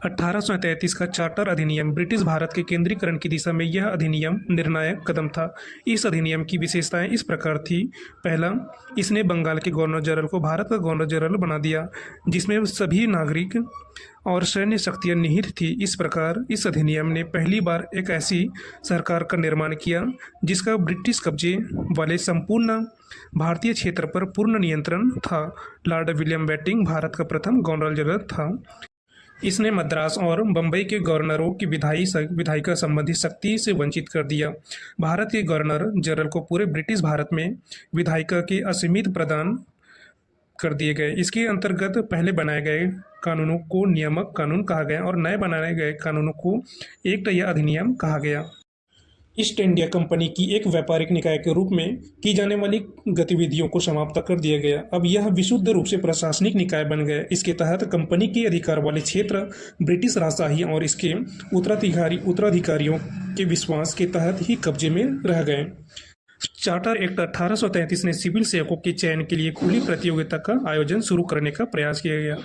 1833 का चार्टर अधिनियम ब्रिटिश भारत के केंद्रीकरण की दिशा में यह अधिनियम निर्णायक कदम था। इस अधिनियम की विशेषताएं इस प्रकार थी। पहला, इसने बंगाल के गवर्नर जनरल को भारत का गवर्नर जनरल बना दिया, जिसमें सभी नागरिक और सैन्य शक्तियां निहित थी। इस प्रकार इस अधिनियम ने पहली बार एक ऐसी सरकार का निर्माण किया जिसका ब्रिटिश कब्जे वाले संपूर्ण भारतीय क्षेत्र पर पूर्ण नियंत्रण था। लॉर्ड विलियम बेंटिंक भारत का प्रथम गवर्नर जनरल था। इसने मद्रास और बम्बई के गवर्नरों की विधायिका संबंधी शक्ति से वंचित कर दिया। भारत के गवर्नर जनरल को पूरे ब्रिटिश भारत में विधायिका के असीमित प्रदान कर दिए गए। इसके अंतर्गत पहले बनाए गए कानूनों को नियामक कानून कहा गया और नए बनाए गए कानूनों को एक्ट या अधिनियम कहा गया। ईस्ट इंडिया कंपनी की एक व्यापारिक निकाय के रूप में की जाने वाली गतिविधियों को समाप्त कर दिया गया। अब यह विशुद्ध रूप से प्रशासनिक निकाय बन गया। इसके तहत कंपनी के अधिकार वाले क्षेत्र ब्रिटिश राजशाही और इसके उत्तराधिकारियों के विश्वास के तहत ही कब्जे में रह गए। चार्टर एक्ट 1833 ने सिविल सेवकों के चयन के लिए खुली प्रतियोगिता का आयोजन शुरू करने का प्रयास किया गया।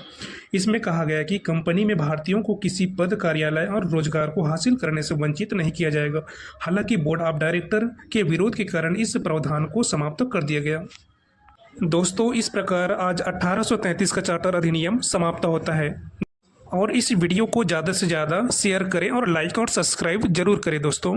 इसमें कहा गया कि कंपनी में भारतीयों को किसी पद, कार्यालय और रोजगार को हासिल करने से वंचित नहीं किया जाएगा। हालांकि बोर्ड ऑफ डायरेक्टर के विरोध के कारण इस प्रावधान को समाप्त कर दिया गया। दोस्तों, इस प्रकार आज 1833 का चार्टर अधिनियम समाप्त होता है। और इस वीडियो को ज़्यादा से ज़्यादा शेयर करें और लाइक और सब्सक्राइब जरूर करें दोस्तों।